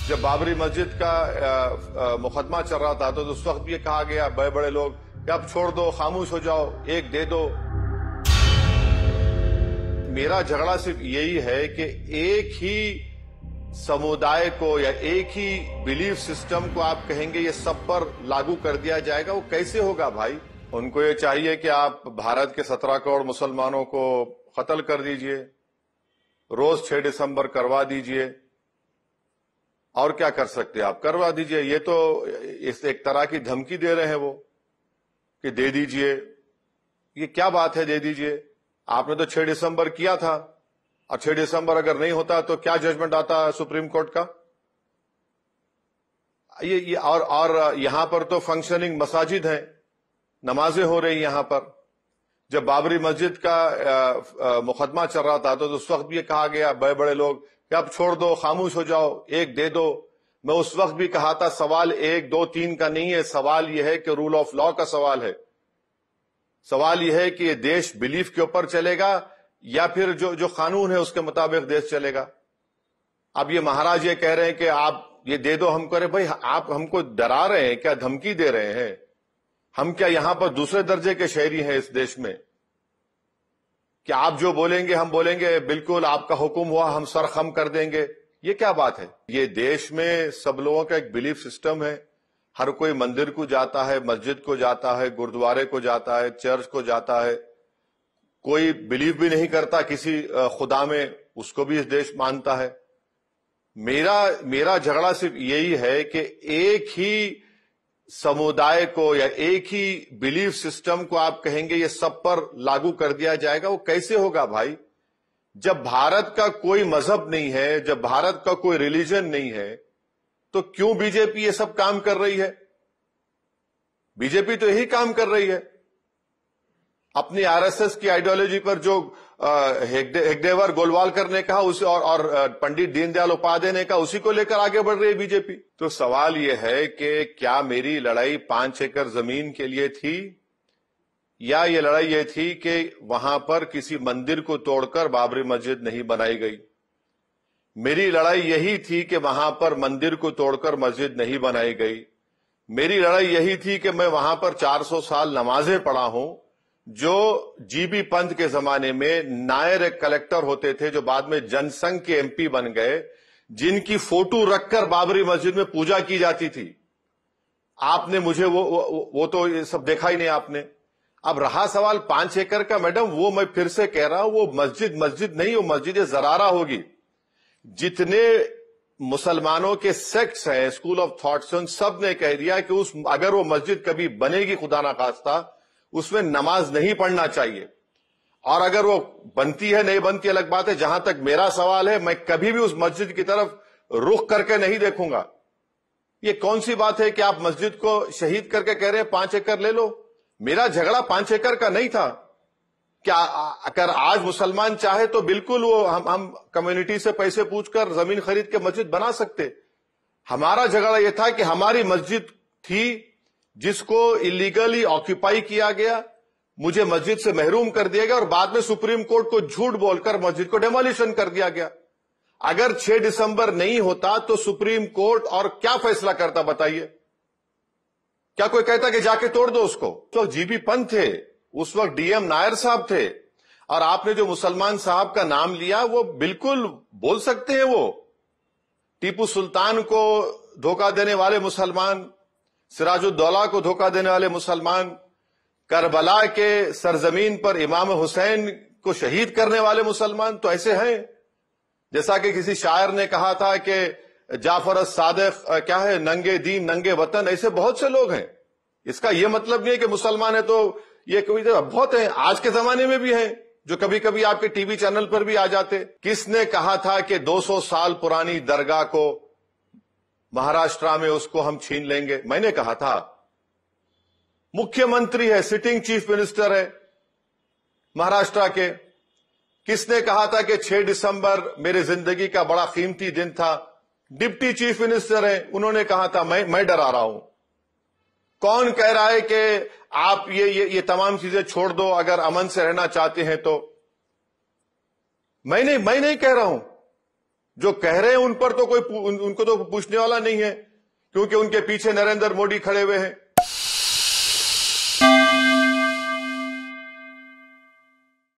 जब बाबरी मस्जिद का मुकदमा चल रहा था तो उस वक्त भी ये कहा गया बड़े बड़े लोग कि अब छोड़ दो, खामोश हो जाओ, एक दे दो। मेरा झगड़ा सिर्फ यही है कि एक ही समुदाय को या एक ही बिलीफ सिस्टम को आप कहेंगे ये सब पर लागू कर दिया जाएगा, वो कैसे होगा भाई? उनको ये चाहिए कि आप भारत के 17 करोड़ मुसलमानों को कत्ल कर दीजिए, रोज 6 दिसंबर करवा दीजिए, और क्या कर सकते हैं आप? करवा दीजिए। ये तो इस एक तरह की धमकी दे रहे हैं वो कि दे दीजिए। ये क्या बात है दे दीजिए? आपने तो 6 दिसंबर किया था, और 6 दिसंबर अगर नहीं होता तो क्या जजमेंट आता सुप्रीम कोर्ट का? ये और यहां पर तो फंक्शनिंग मसाजिद हैं, नमाजें हो रही यहां पर। जब बाबरी मस्जिद का मुकदमा चल रहा था तो उस वक्त भी ये कहा गया बड़े बड़े लोग कि अब छोड़ दो, खामोश हो जाओ, एक दे दो। मैं उस वक्त भी कहा था सवाल 1, 2, 3 का नहीं है, सवाल यह है कि रूल ऑफ लॉ का सवाल है। सवाल यह है कि ये देश बिलीफ के ऊपर चलेगा या फिर जो कानून है उसके मुताबिक देश चलेगा। अब ये महाराज ये कह रहे हैं कि आप ये दे दो हमको। अरे भाई, आप हमको डरा रहे हैं क्या? धमकी दे रहे हैं? हम क्या यहां पर दूसरे दर्जे के शहरी हैं इस देश में? कि आप जो बोलेंगे हम बोलेंगे, बिल्कुल आपका हुक्म हुआ हम सर खम कर देंगे? ये क्या बात है? ये देश में सब लोगों का एक बिलीफ सिस्टम है। हर कोई मंदिर को जाता है, मस्जिद को जाता है, गुरुद्वारे को जाता है, चर्च को जाता है। कोई बिलीव भी नहीं करता किसी खुदा में, उसको भी इस देश मानता है। मेरा झगड़ा सिर्फ यही है कि एक ही समुदाय को या एक ही बिलीफ सिस्टम को आप कहेंगे ये सब पर लागू कर दिया जाएगा, वो कैसे होगा भाई? जब भारत का कोई मजहब नहीं है, जब भारत का कोई रिलीजन नहीं है, तो क्यों बीजेपी ये सब काम कर रही है? बीजेपी तो यही काम कर रही है। अपनी आरएसएस की आइडियोलॉजी पर जो हेगडेवर गोलवालकर ने कहा उसे और पंडित दीनदयाल उपाध्याय ने कहा, उसी को लेकर आगे बढ़ रही है बीजेपी। तो सवाल यह है कि क्या मेरी लड़ाई 5 एकड़ जमीन के लिए थी, या ये लड़ाई ये थी कि वहां पर किसी मंदिर को तोड़कर बाबरी मस्जिद नहीं बनाई गई? मेरी लड़ाई यही थी कि वहां पर मंदिर को तोड़कर मस्जिद नहीं बनाई गई। मेरी लड़ाई यही थी कि मैं वहां पर 400 साल नमाजें पढ़ा हूं। जो जीबी पंत के जमाने में नायर एक कलेक्टर होते थे, जो बाद में जनसंघ के एमपी बन गए, जिनकी फोटो रखकर बाबरी मस्जिद में पूजा की जाती थी। आपने मुझे वो तो ये सब देखा ही नहीं आपने। अब रहा सवाल 5 एकड़ का, मैडम, वो मैं फिर से कह रहा हूं, वो मस्जिद नहीं, वो मस्जिद जरारा होगी। जितने मुसलमानों के सेक्ट्स हैं, स्कूल ऑफ थॉट्स, उन सब ने कह दिया कि अगर वो मस्जिद कभी बनेगी, खुदा ना खास्ता, उसमें नमाज नहीं पढ़ना चाहिए। और अगर वो बनती है नहीं बनती अलग बात है। जहां तक मेरा सवाल है, मैं कभी भी उस मस्जिद की तरफ रुख करके नहीं देखूंगा। ये कौन सी बात है कि आप मस्जिद को शहीद करके कह रहे हैं 5 एकड़ ले लो? मेरा झगड़ा 5 एकड़ का नहीं था। क्या अगर आज मुसलमान चाहे तो बिल्कुल वो हम कम्युनिटी से पैसे पूछकर जमीन खरीद के मस्जिद बना सकते। हमारा झगड़ा यह था कि हमारी मस्जिद थी जिसको इलीगली ऑक्यूपाई किया गया, मुझे मस्जिद से महरूम कर दिया गया, और बाद में सुप्रीम कोर्ट को झूठ बोलकर मस्जिद को डेमोलिशन कर दिया गया। अगर 6 दिसंबर नहीं होता तो सुप्रीम कोर्ट और क्या फैसला करता बताइए? क्या कोई कहता कि जाके तोड़ दो उसको? तो जीबी पंत थे, उस वक्त डीएम नायर साहब थे, और आपने जो मुसलमान साहब का नाम लिया वो बिल्कुल बोल सकते हैं। वो टीपू सुल्तान को धोखा देने वाले मुसलमान, सिराजुद्दौला को धोखा देने वाले मुसलमान, करबला के सरजमीन पर इमाम हुसैन को शहीद करने वाले मुसलमान तो ऐसे हैं। जैसा कि किसी शायर ने कहा था कि जाफर सादिक क्या है, नंगे दीन नंगे वतन, ऐसे बहुत से लोग हैं। इसका यह मतलब नहीं है कि मुसलमान है तो ये कोई, बहुत है, आज के जमाने में भी हैं जो कभी कभी आपके टीवी चैनल पर भी आ जाते। किसने कहा था कि 200 साल पुरानी दरगाह को महाराष्ट्र में उसको हम छीन लेंगे? मैंने कहा था। मुख्यमंत्री है, सिटिंग चीफ मिनिस्टर है महाराष्ट्र के। किसने कहा था कि 6 दिसंबर मेरी जिंदगी का बड़ा कीमती दिन था? डिप्टी चीफ मिनिस्टर है, उन्होंने कहा था। मैं डरा रहा हूं? कौन कह रहा है कि आप ये तमाम चीजें छोड़ दो अगर अमन से रहना चाहते हैं तो? मैं नहीं कह रहा हूं। جو کہہ رہے ہیں ان پر تو ان کو تو پوچھنے والا نہیں ہے، کیونکہ ان کے پیچھے نریندر مودی کھڑے ہوئے ہیں،